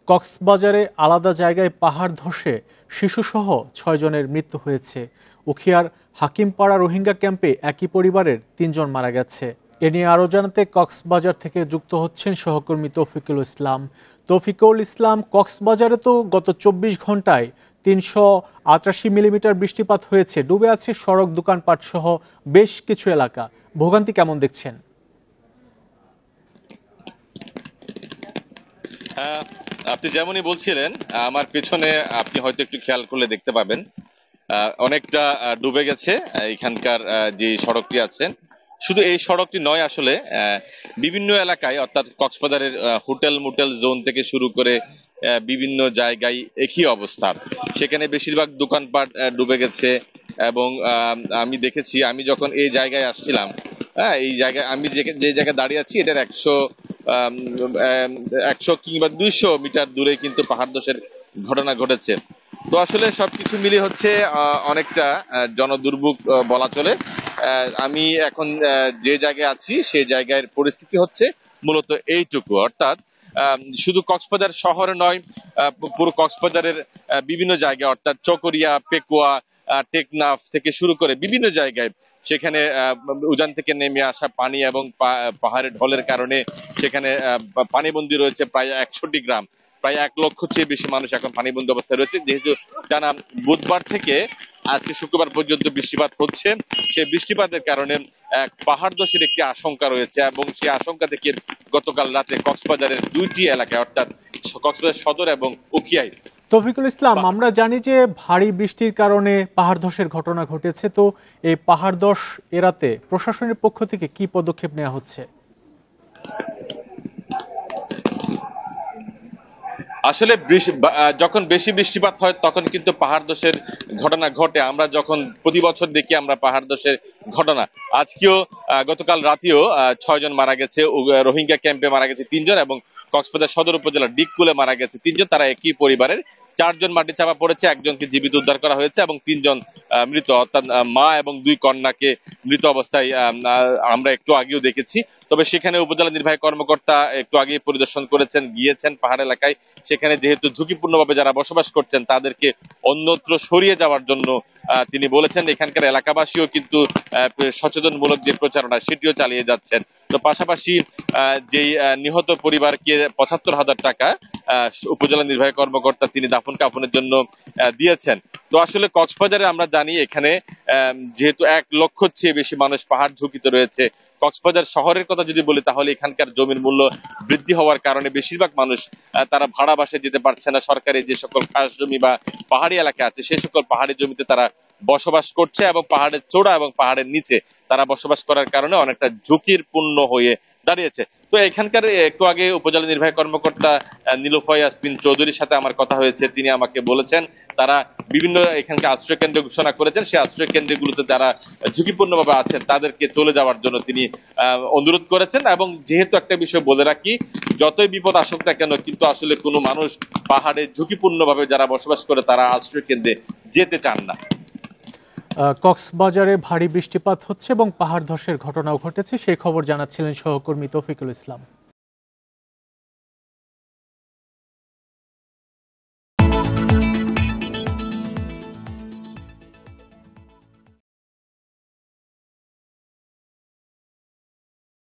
কক্সবাজারে আলাদা জায়গায় পাহাড় ধসে শিশুসহ ৬ জনের মৃত্যু হয়েছে। উখিয়ার হাকিমপাড়া রোহিঙ্গা ক্যাম্পে একই পরিবারের ৩ জন মারা গেছে। এ নিয়ে আরও জানাতে কক্সবাজার থেকে যুক্ত হচ্ছেন সহকর্মী তৌফিকুল ইসলাম। তৌফিকুল ইসলাম, কক্সবাজারে তো গত ২৪ ঘন্টায় ৩৮৮ মিলিমিটার বৃষ্টিপাত হয়েছে। ডুবে আছে সড়ক, দোকানপাট সহ বেশ কিছু এলাকা। ভোগান্তি কেমন দেখছেন? আপনি যেমনই বলছিলেন, আমার পেছনে আপনি হয়তো একটু খেয়াল করলে দেখতে পাবেন অনেকটা ডুবে গেছে এখানকার যে সড়কটি আছে। শুধু এই সড়কটি নয়, আসলে বিভিন্ন এলাকায়, অর্থাৎ কক্সবাজারের হোটেল মোটেল জোন থেকে শুরু করে বিভিন্ন জায়গায় একই অবস্থা। সেখানে বেশিরভাগ দোকানপাট ডুবে গেছে এবং আমি দেখেছি, আমি যখন এই জায়গায় আসছিলাম, হ্যাঁ, এই জায়গায় আমি যে জায়গায় দাঁড়িয়ে আছি এটার ১০০ কিংবা ২০০ মিটার দূরে কিন্তু পাহাড় ধসের ঘটনা ঘটেছে। তো আসলে সবকিছু মিলিয়ে হচ্ছে অনেকটা জনদুর্ভোগ বলা চলে। আমি এখন যে জায়গায় আছি সেই জায়গার পরিস্থিতি হচ্ছে মূলত এইটুকু, অর্থাৎ শুধু কক্সবাজার শহরে নয়, পুরো কক্সবাজারের বিভিন্ন জায়গায়, অর্থাৎ চকরিয়া, পেকুয়া, টেকনাফ থেকে শুরু করে বিভিন্ন জায়গায় সেখানে উজান থেকে নেমে আসা পানি এবং পাহাড়ের ঢলের কারণে সেখানে পানিবন্দী রয়েছে প্রায় ১০০টি গ্রাম। প্রায় ১ লক্ষ চেয়ে বেশি মানুষ এখন পানিবন্দী অবস্থায় রয়েছে, যেহেতু টানা বুধবার থেকে আজকে শুক্রবার পর্যন্ত বৃষ্টিপাত হচ্ছে। সেই বৃষ্টিপাতের কারণে পাহাড় ধসের একটি আশঙ্কা রয়েছে এবং সেই আশঙ্কা থেকে গতকাল রাতে কক্সবাজারের ২টি এলাকায়, অর্থাৎ কক্সবাজার সদর এবং উখিয়ায়। তৌফিকুল ইসলাম, আমরা জানি যে ভারী বৃষ্টির কারণে পাহাড় ধসের ঘটনা ঘটেছে। তো এই পাহাড় ধস এড়াতে প্রশাসনের পক্ষ থেকে কি পদক্ষেপ নেওয়া হচ্ছে? আসলে যখন বেশি বৃষ্টিপাত হয় তখন কিন্তু পাহাড় ধসের ঘটনা ঘটে। আমরা যখন প্রতি বছর দেখি আমরা পাহাড় ধসের ঘটনা, আজকেও গতকাল রাতেও ৬ জন মারা গেছে। রোহিঙ্গা ক্যাম্পে মারা গেছে ৩ জন এবং কক্সবাজার সদর উপজেলার ডিগকুলে মারা গেছে ৩ জন। তারা একই পরিবারের। ৪ জন মাটি চাপা পড়েছে, একজনকে জীবিত উদ্ধার করা হয়েছে এবং ৩ জন মৃত, অর্থাৎ মা এবং ২ কন্যাকে মৃত অবস্থায় আমরা একটু আগেও দেখেছি। তবে সেখানে উপজেলা নির্বাহী কর্মকর্তা একটু আগে পরিদর্শন করেছেন, গিয়েছেন পাহাড় এলাকায়। সেখানে যেহেতু ঝুঁকিপূর্ণভাবে যারা বসবাস করছেন তাদেরকে অন্যত্র সরিয়ে যাওয়ার জন্য তিনি বলেছেন। এখানকার এলাকাবাসীও কিন্তু সচেতনমূলক যে প্রচারণা সেটিও চালিয়ে যাচ্ছেন। তো পাশাপাশি যেই নিহত পরিবারকে ৭৫,০০০ টাকা উপজেলা নির্বাহী কর্মকর্তা তিনি দাফন কাফনের জন্য দিয়েছেন। তো আসলে কক্সবাজারে আমরা জানি এখানে যেহেতু ১ লক্ষর চেয়ে বেশি মানুষ পাহাড় ঝুঁকিতে রয়েছে। কক্সবাজার শহরের কথা যদি বলি তাহলে এখানকার জমির মূল্য বৃদ্ধি হওয়ার কারণে বেশিরভাগ মানুষ তারা ভাড়া বাসায় যেতে পারছে না। সরকারি যে সকল খাস জমি বা পাহাড়ি এলাকা আছে সেই সকল পাহাড়ি জমিতে তারা বসবাস করছে এবং পাহাড়ের চূড়া এবং পাহাড়ের নিচে তারা বসবাস করার কারণে অনেকটা ঝুঁকির পূর্ণ হয়ে দাঁড়িয়েছে। তো এখানকার একটু আগে উপজেলা নির্বাহী কর্মকর্তা নীলুফা ইয়াসমিন চৌধুরীর সাথে আমার কথা হয়েছে। তিনি আমাকে বলেছেন তারা বিভিন্ন এখানকার আশ্রয় কেন্দ্র ঘোষণা করেছেন। সেই আশ্রয় কেন্দ্রগুলোতে যারা ঝুঁকিপূর্ণভাবে আছেন তাদেরকে চলে যাওয়ার জন্য তিনি অনুরোধ করেছেন। এবং যেহেতু একটা বিষয় বলে রাখি, যতই বিপদ আসুক না কেন, কিন্তু আসলে কোনো মানুষ পাহাড়ে ঝুঁকিপূর্ণভাবে যারা বসবাস করে তারা আশ্রয় কেন্দ্রে যেতে চান না। কক্সবাজারে ভারী বৃষ্টিপাত হচ্ছে এবং পাহাড় ধসের ঘটনাও ঘটেছে, সেই খবর জানাচ্ছিলেন সহকর্মী তৌফিকুল ইসলাম।